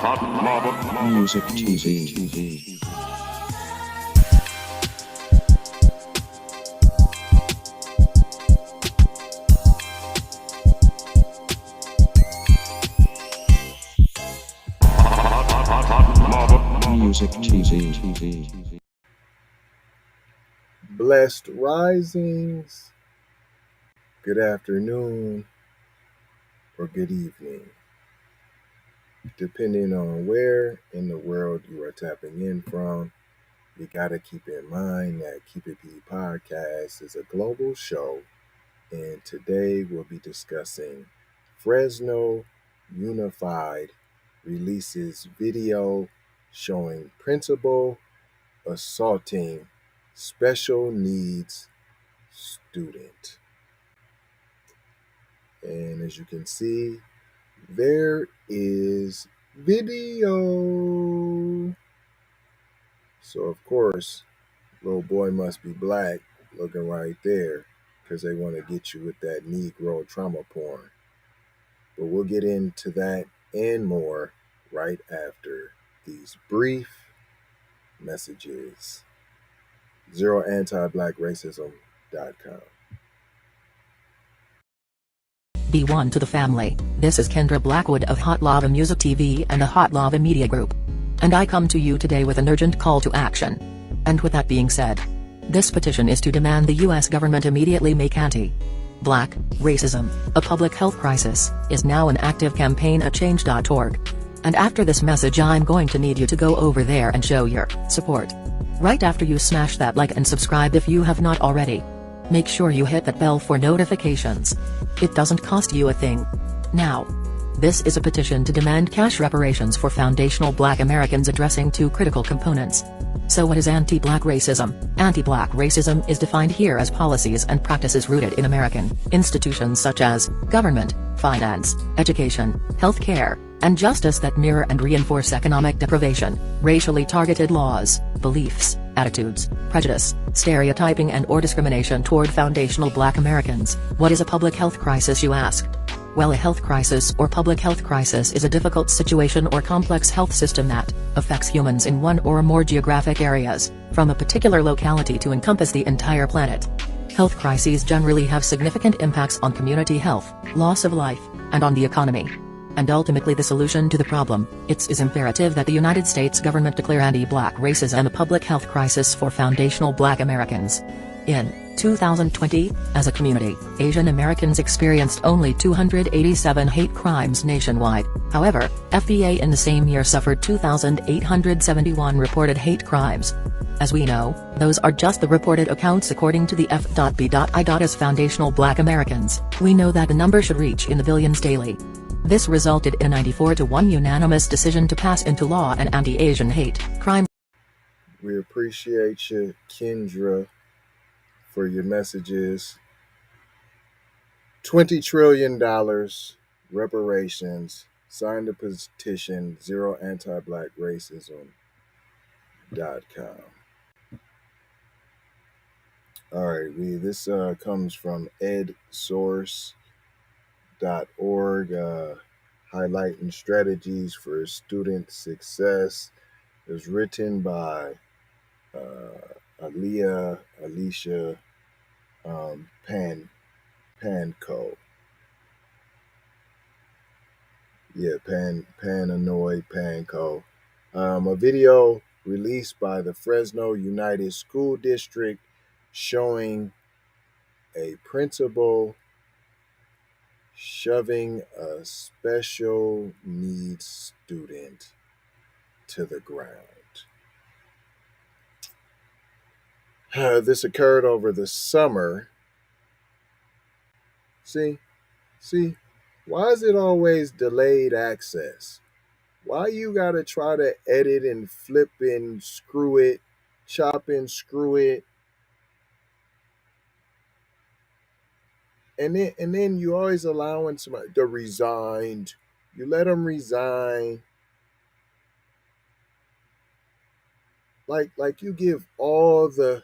Music TV. Music TV. Blessed risings, good afternoon, or good evening, depending on where in the world you are tapping in from. You got to keep in mind that Keep It P Podcast is a global show, and today we'll be discussing Fresno Unified releases video showing principal assaulting special needs student. And as you can see, there is video. So of course, little boy must be black looking right there because they want to get you with that Negro trauma porn. But we'll get into that and more right after these brief messages. ZeroAntiBlackRacism.com. Be one to the family. This is Kendra Blackwood of Hot Lava Music TV and the Hot Lava Media Group. And I come to you today with an urgent call to action. And with that being said, this petition is to demand the U.S. government immediately make anti-Black racism a public health crisis is now an active campaign at change.org. And after this message I'm going to need you to go over there and show your support. Right after you smash that like and subscribe if you have not already. Make sure you hit that bell for notifications. It doesn't cost you a thing. Now, this is a petition to demand cash reparations for foundational Black Americans addressing two critical components. So what is anti-Black racism? Anti-Black racism is defined here as policies and practices rooted in American institutions such as government, finance, education, healthcare, and justice that mirror and reinforce economic deprivation, racially targeted laws, beliefs, attitudes, prejudice, stereotyping and/or discrimination toward foundational Black Americans. What is a public health crisis, you ask? Well, a health crisis or public health crisis is a difficult situation or complex health system that affects humans in one or more geographic areas, from a particular locality to encompass the entire planet. Health crises generally have significant impacts on community health, loss of life, and on the economy. And ultimately the solution to the problem, it is imperative that the United States government declare anti-Black racism a public health crisis for foundational Black Americans. In 2020, as a community, Asian Americans experienced only 287 hate crimes nationwide. However, FBA in the same year suffered 2,871 reported hate crimes. As we know, those are just the reported accounts according to the F.B.I. As foundational Black Americans, we know that the number should reach in the billions daily. This resulted in a 94-1 unanimous decision to pass into law an anti-Asian hate crime. We appreciate you, Kendra, for your messages. $20 trillion reparations. Sign the petition, ZeroAntiBlackRacism.com. All right, this comes from edsource.org, highlighting strategies for student success. It was written by Alicia Panko. Yeah, Pananoid Panko. A video released by the Fresno Unified School District showing a principal shoving a special needs student to the ground. This occurred over the summer. See, why is it always delayed access? Why you gotta try to edit and flip and screw it, chop and screw it, and then you always allowing somebody to resigned. You let them resign. Like you give all the.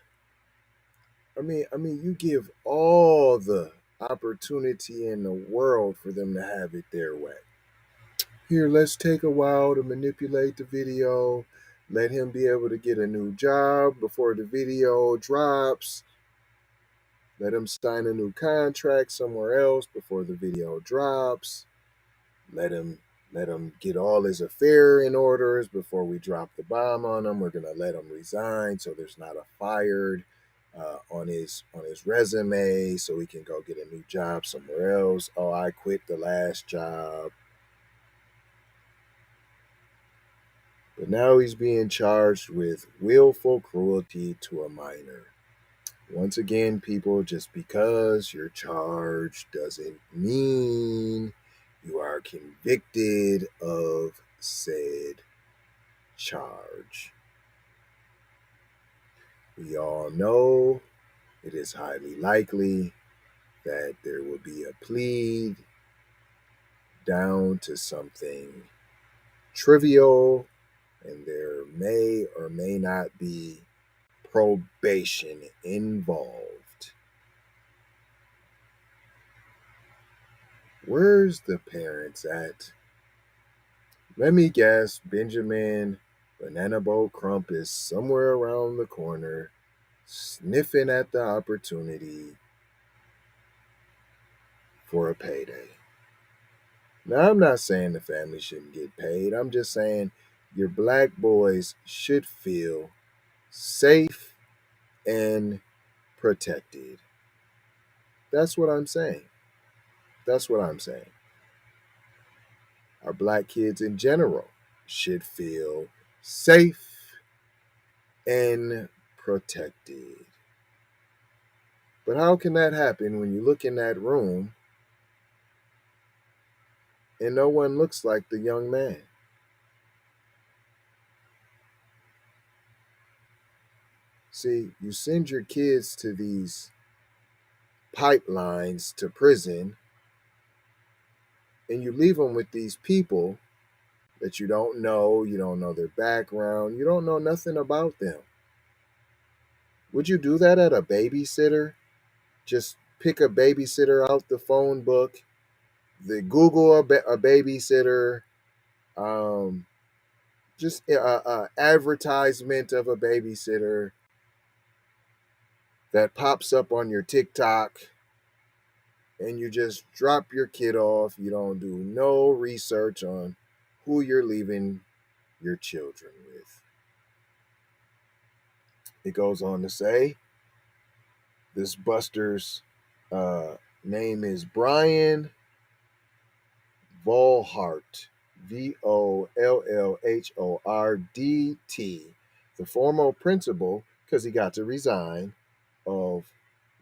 You give all the opportunity in the world for them to have it their way. Here, let's take a while to manipulate the video. Let him be able to get a new job before the video drops. Let him sign a new contract somewhere else before the video drops. Let him get all his affair in orders before we drop the bomb on him. We're gonna let him resign so there's not a fired on his resume, so he can go get a new job somewhere else. Oh, I quit the last job. But now he's being charged with willful cruelty to a minor. Once again, people, just because you're charged doesn't mean you are convicted of said charge. We all know it is highly likely that there will be a plea down to something trivial, and there may or may not be probation involved. Where's the parents at? Let me guess, Benjamin Banana Boat Crump is somewhere around the corner, sniffing at the opportunity for a payday. Now, I'm not saying the family shouldn't get paid. I'm just saying your black boys should feel safe and protected. That's what I'm saying. That's what I'm saying. Our black kids in general should feel safe and protected. But how can that happen when you look in that room and no one looks like the young man? See, you send your kids to these pipelines to prison, and you leave them with these people that you don't know their background, you don't know nothing about them. Would you do that at a babysitter? Just pick a babysitter out the phone book, the Google a babysitter, just a advertisement of a babysitter that pops up on your TikTok, and you just drop your kid off. You don't do no research on who you're leaving your children with. It goes on to say, this buster's name is Brian Vollhardt, Vollhordt, the former principal, because he got to resign, of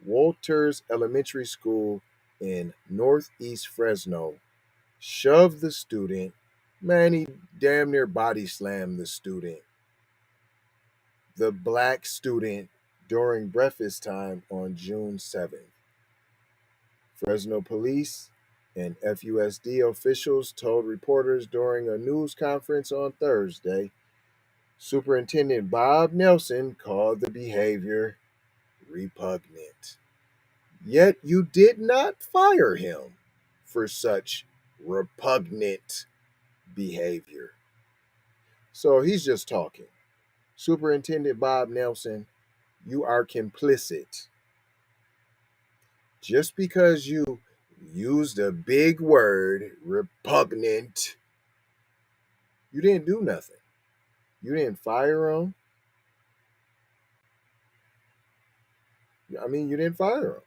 Wolters Elementary School in Northeast Fresno, shoved the student. Man, he damn near body slammed the student, the black student, during breakfast time on June 7th. Fresno police and FUSD officials told reporters during a news conference on Thursday. Superintendent Bob Nelson called the behavior repugnant. Yet you did not fire him for such repugnant behavior. So he's just talking. Superintendent Bob Nelson, you are complicit. Just because you used a big word, repugnant, you didn't do nothing. You didn't fire him. I mean, you didn't fire him.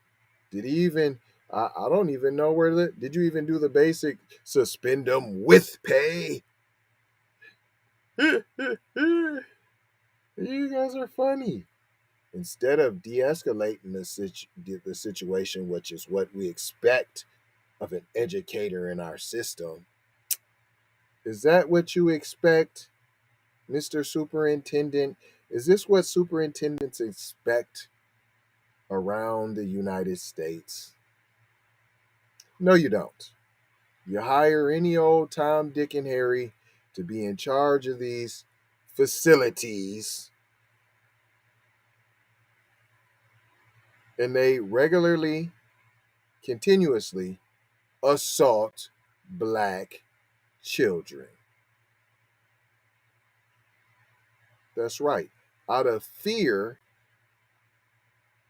Did he even, I don't even know did you even do the basic suspend him with pay? You guys are funny. Instead of de-escalating the situation, which is what we expect of an educator in our system, is that what you expect, Mr. Superintendent? Is this what superintendents expect around the United States? No, you don't. You hire any old Tom, Dick, and Harry to be in charge of these facilities, and they regularly, continuously assault black children. That's right. Out of fear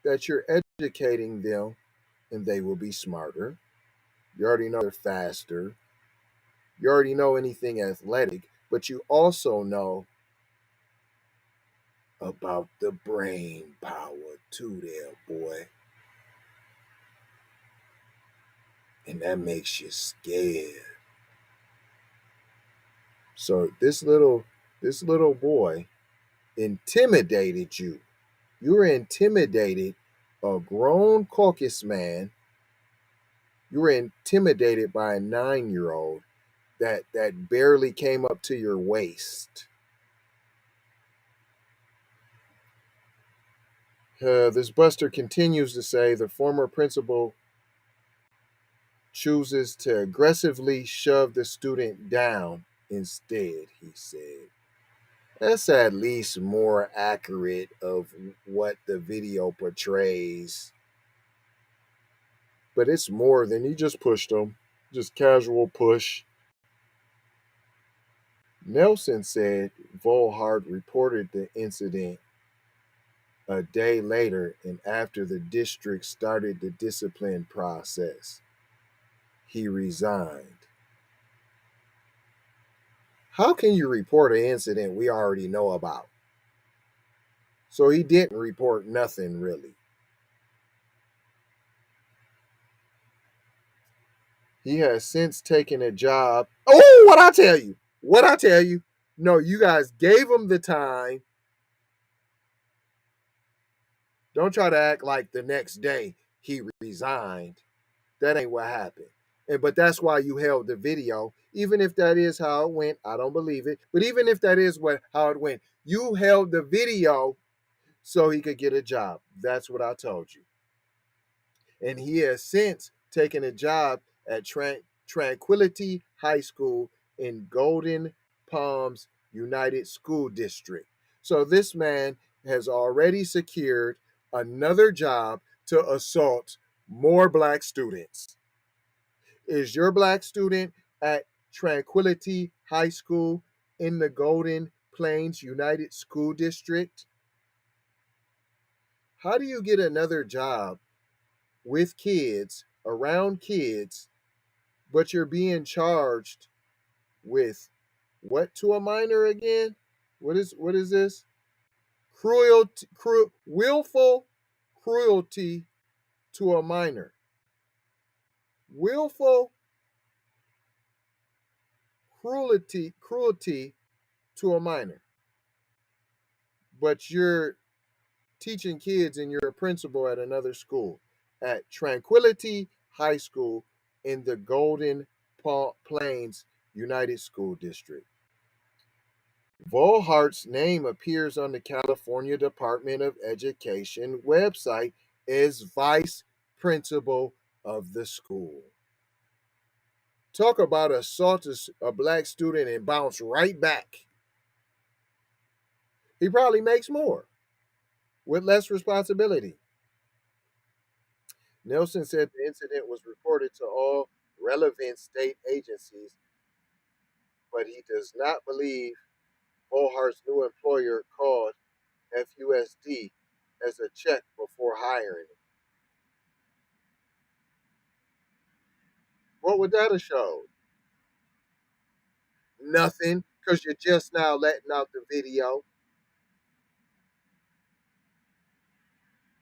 that you're educating them and they will be smarter. You already know they're faster. You already know anything athletic, but you also know about the brain power too there, boy. And that makes you scared. So this little boy intimidated you. You were intimidated, a grown caucus man. You were intimidated by a 9-year-old that barely came up to your waist. This Buster continues to say the former principal chooses to aggressively shove the student down instead, he said. That's at least more accurate of what the video portrays. But it's more than he just pushed him, just casual push. Nelson said Vollhardt reported the incident a day later and after the district started the discipline process. He resigned. How can you report an incident we already know about? So he didn't report nothing really. He has since taken a job. Oh, what I tell you? What I tell you? No, you guys gave him the time. Don't try to act like the next day he resigned. That ain't what happened. But that's why you held the video. Even if that is how it went, I don't believe it. But even if that is how it went, you held the video so he could get a job. That's what I told you. And he has since taken a job at Tranquility High School in Golden Palms United School District. So this man has already secured another job to assault more black students. Is your black student at Tranquility High School in the Golden Plains United School District? How do you get another job with kids, around kids, but you're being charged with what to a minor again? What is this? Willful cruelty to a minor. Willful cruelty to a minor. But you're teaching kids and you're a principal at another school, at Tranquility High School in the Golden Plains United School District. Vollhardt's name appears on the California Department of Education website as vice principal of the school. Talk about assault a black student and bounce right back. He probably makes more with less responsibility. Nelson said the incident was reported to all relevant state agencies, but he does not believe Vollhardt's new employer called FUSD as a check before hiring him. What would that have showed? Nothing, because you're just now letting out the video.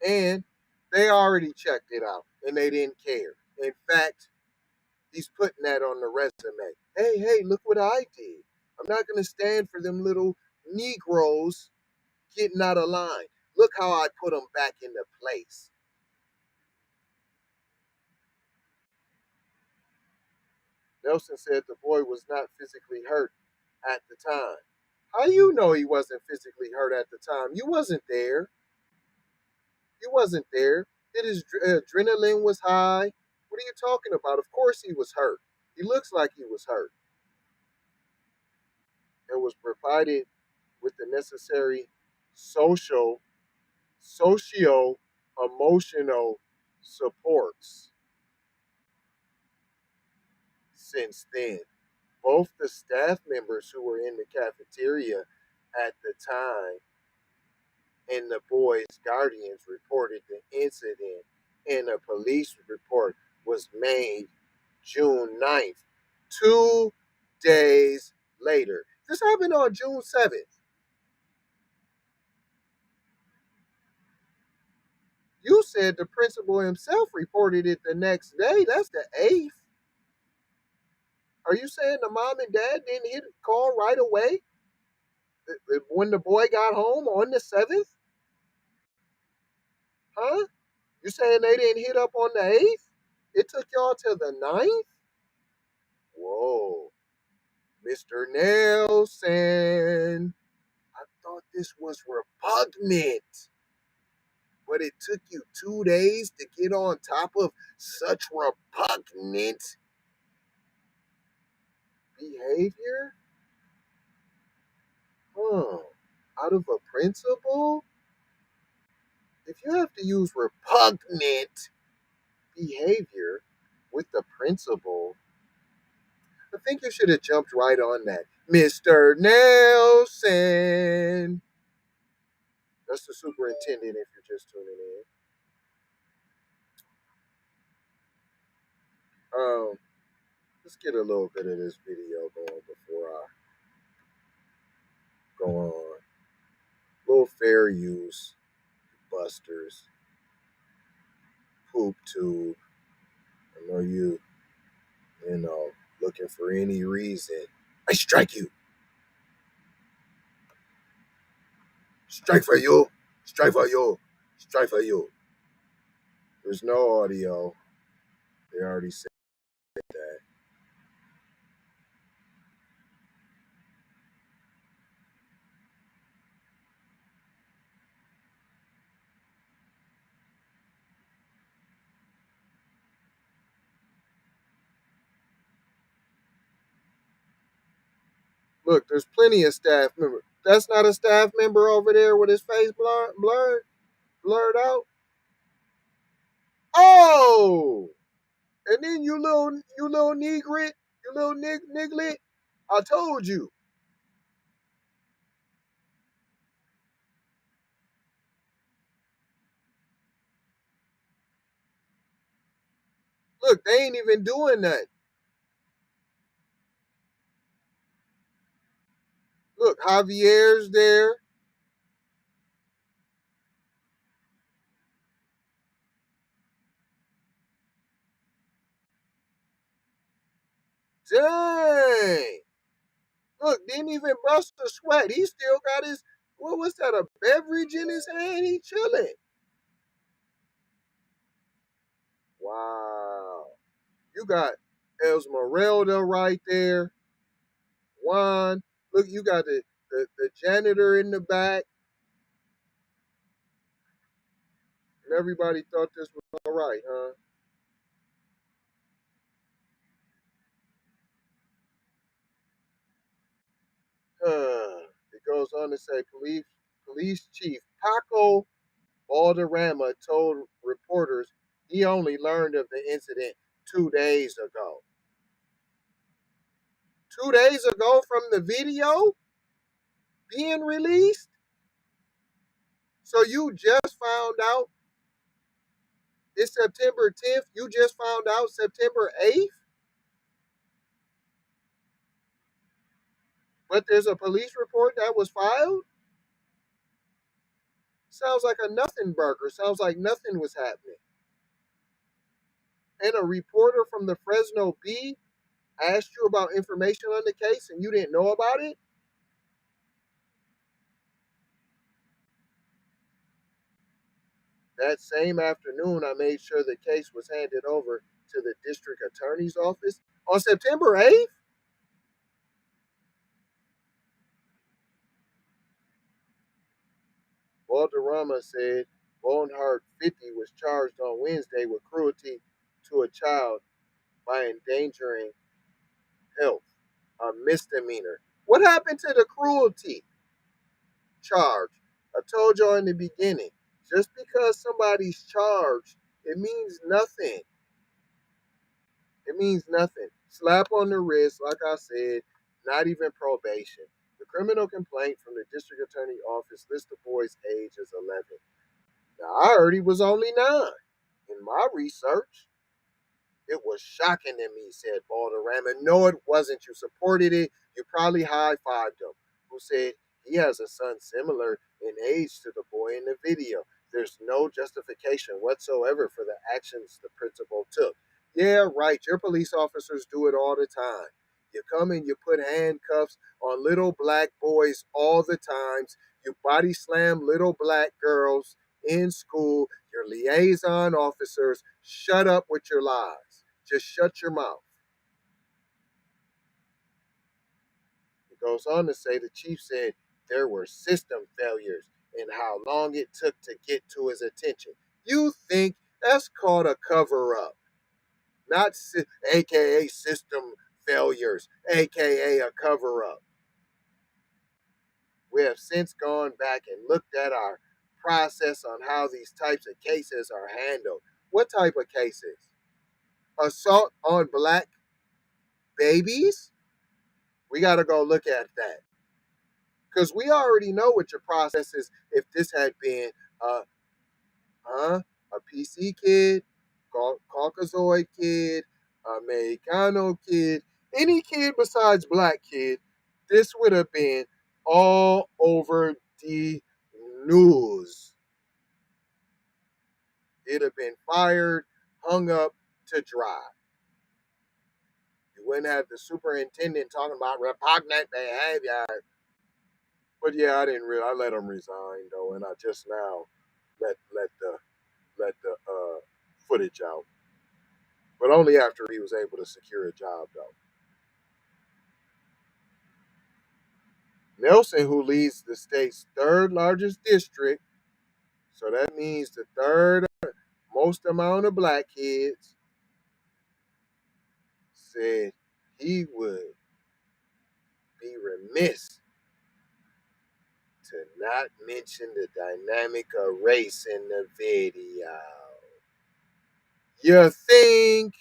And they already checked it out and they didn't care. In fact, he's putting that on the resume. Hey, look what I did. I'm not going to stand for them little Negroes getting out of line. Look how I put them back into place. Nelson said the boy was not physically hurt at the time. How do you know he wasn't physically hurt at the time? You wasn't there. You wasn't there. Did his adrenaline was high? What are you talking about? Of course he was hurt. He looks like he was hurt. And was provided with the necessary socio-emotional supports since then. Both the staff members who were in the cafeteria at the time and the boys' guardians reported the incident, and a police report was made June 9th, 2 days later. This happened on June 7th. You said the principal himself reported it the next day. That's the 8th. Are you saying the mom and dad didn't hit a call right away when the boy got home on the 7th? Huh? You saying they didn't hit up on the 8th? It took y'all to the 9th? Whoa. Mr. Nelson, I thought this was repugnant. But it took you 2 days to get on top of such repugnant behavior? Out of a principal? If you have to use repugnant behavior with the principal, I think you should have jumped right on that. Mr. Nelson. That's the superintendent if you're just tuning in. Let's get a little bit of this video going before I go on. A little fair use, busters, poop tube. I know you know, looking for any reason. I strike you. Strike for you. Strike for you. Strike for you. There's no audio. They already said that. Look, there's plenty of staff members. That's not a staff member over there with his face blurred out. Oh, and then you little negrit, you little niglet. I told you. Look, they ain't even doing that. Look, Javier's there. Dang. Look, didn't even bust a sweat. He still got his, what was that, a beverage in his hand? He chilling. Wow. You got Esmeralda right there. Juan. Look, you got the janitor in the back. And everybody thought this was all right, huh? It goes on to say police chief Paco Valderrama told reporters he only learned of the incident 2 days ago. 2 days ago from the video being released? So you just found out it's September 10th? You just found out September 8th? But there's a police report that was filed? Sounds like a nothing burger. Sounds like nothing was happening. And a reporter from the Fresno Bee asked you about information on the case and you didn't know about it? That same afternoon, I made sure the case was handed over to the district attorney's office on September 8th. Valderrama said Vollhardt 50 was charged on Wednesday with cruelty to a child by endangering health, a misdemeanor. What happened to the cruelty charge? I told y'all in the beginning, just because somebody's charged, it means nothing. It means nothing. Slap on the wrist, like I said, not even probation. The criminal complaint from the district attorney office lists the boy's age as 11. Now, I heard he was only 9. In my research, it was shocking to me, said Balderrama. No, it wasn't. You supported it. You probably high-fived him. Who said he has a son similar in age to the boy in the video. There's no justification whatsoever for the actions the principal took. Yeah, right. Your police officers do it all the time. You come and you put handcuffs on little black boys all the times. You body slam little black girls in school. Your liaison officers, shut up with your lies. Just shut your mouth. It goes on to say the chief said there were system failures and how long it took to get to his attention. You think that's called a cover up, not AKA system failures, AKA a cover up. We have since gone back and looked at our process on how these types of cases are handled. What type of cases? Assault on black babies? We got to go look at that. Because we already know what your process is if this had been a PC kid, Caucasoid kid, Americano kid, any kid besides black kid, this would have been all over the news. It'd have been fired, hung up to dry. You wouldn't have the superintendent talking about repugnant behavior. But yeah, I didn't really. I let him resign though, and I just now let the footage out. But only after he was able to secure a job though. Nelson, who leads the state's third largest district, so that means the third most amount of black kids, said he would be remiss to not mention the dynamic of race in the video. You think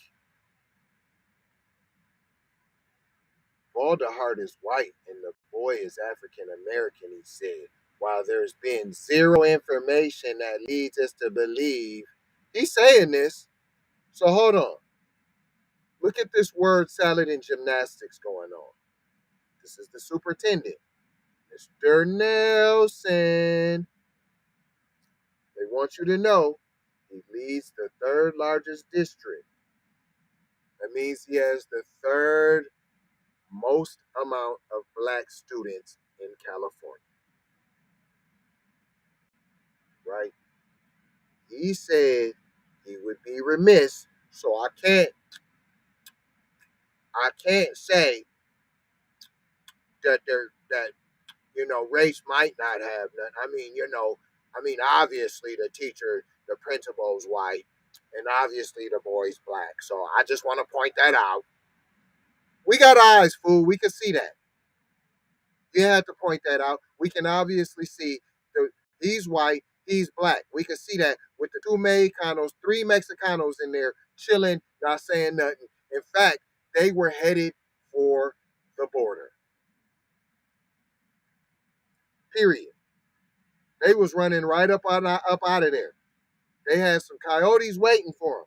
Vollhardt is white and the boy is African American, he said, while there's been zero information that leads us to believe. He's saying this. So hold on. Look at this word salad and gymnastics going on. This is the superintendent, Mr. Nelson. They want you to know he leads the third largest district. That means he has the third most amount of black students in California. Right? He said he would be remiss, so I can't say that race might not have none. I mean obviously the teacher, the principal's white, and obviously the boy's black. So I just want to point that out. We got eyes, fool. We can see that. You had to point that out. We can obviously see he's white, he's black. We can see that with the 2 Mexicanos, 3 Mexicanos in there chilling, not saying nothing. In fact, they were headed for the border. Period. They was running right up out of there. They had some coyotes waiting for them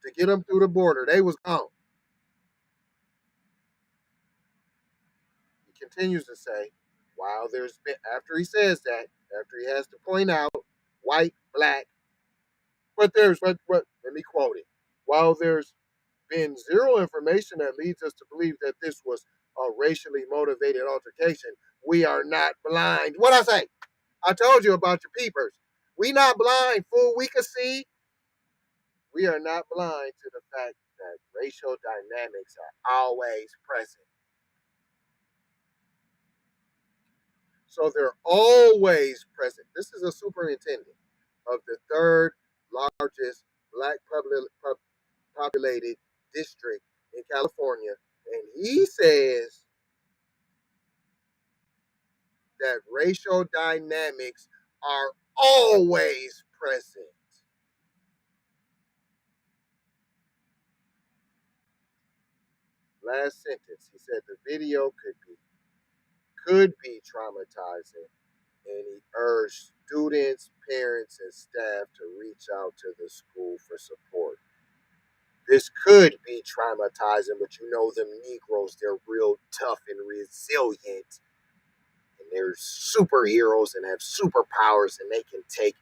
to get them through the border. They was gone. He continues to say, while there's been, after he says that, after he has to point out white, black, but let me quote it. While there's been zero information that leads us to believe that this was a racially motivated altercation, we are not blind. What I say? I told you about your peepers. We not blind, fool. We can see. We are not blind to the fact that racial dynamics are always present. So they're always present. This is a superintendent of the third largest black populated district in California. And he says that racial dynamics are always present. last sentence, he said the video could be traumatizing, and he urged students, parents, and staff to reach out to the school for support. This could be traumatizing, but you know them Negroes, they're real tough and resilient, and they're superheroes and have superpowers, and they can take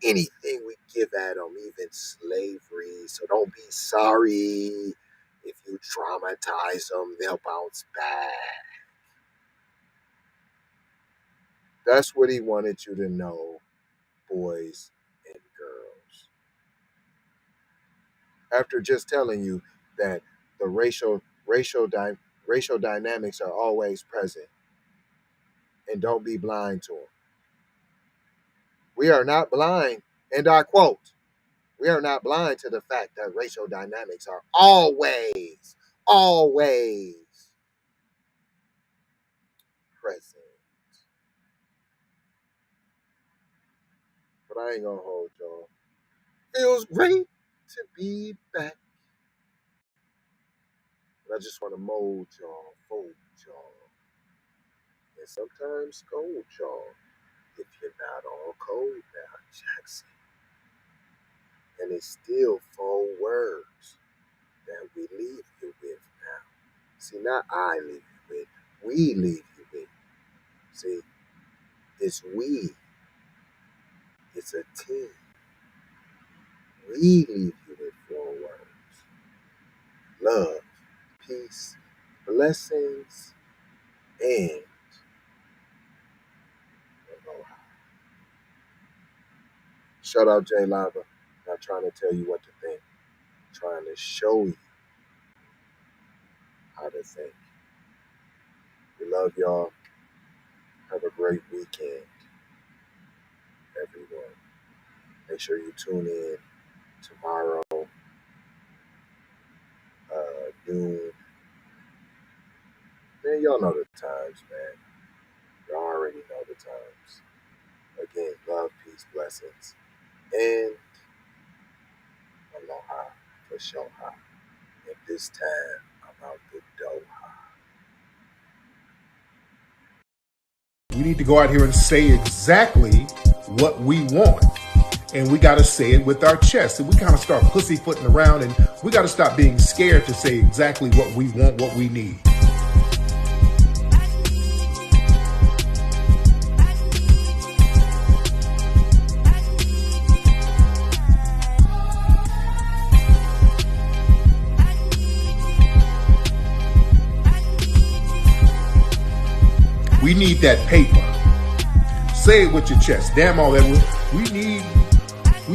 anything we give at them, even slavery. So don't be sorry if you traumatize them, they'll bounce back. That's what he wanted you to know, boys and girls. After just telling you that the racial dynamics are always present, and don't be blind to them. We are not blind, and I quote, we are not blind to the fact that racial dynamics are always present. But I ain't gonna hold y'all. Feels great to be back. But I just want to mold y'all, fold y'all, and sometimes scold y'all if you're not all cold now, Jackson. And it's still 4 words that we leave you with now. See, not I leave you with, we leave you with. See, it's we. It's a team. We leave you with 4 words. Love, peace, blessings, and aloha. Shout out Jay Lava. Not trying to tell you what to think. Trying to show you how to think. We love y'all. Have a great weekend, everyone. Make sure you tune in tomorrow, noon. Man, y'all know the times, man. Y'all already know the times. Again, love, peace, blessings, and aloha for sure. And this time, I'm out the Doha. We need to go out here and say exactly what we want. And we got to say it with our chest. And we kind of start pussyfooting around, and we got to stop being scared to say exactly what we want, what we need. We need that paper. Say it with your chest. Damn all that. We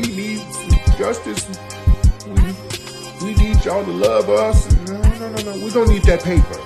need justice. We need y'all to love us. No. We don't need that paper.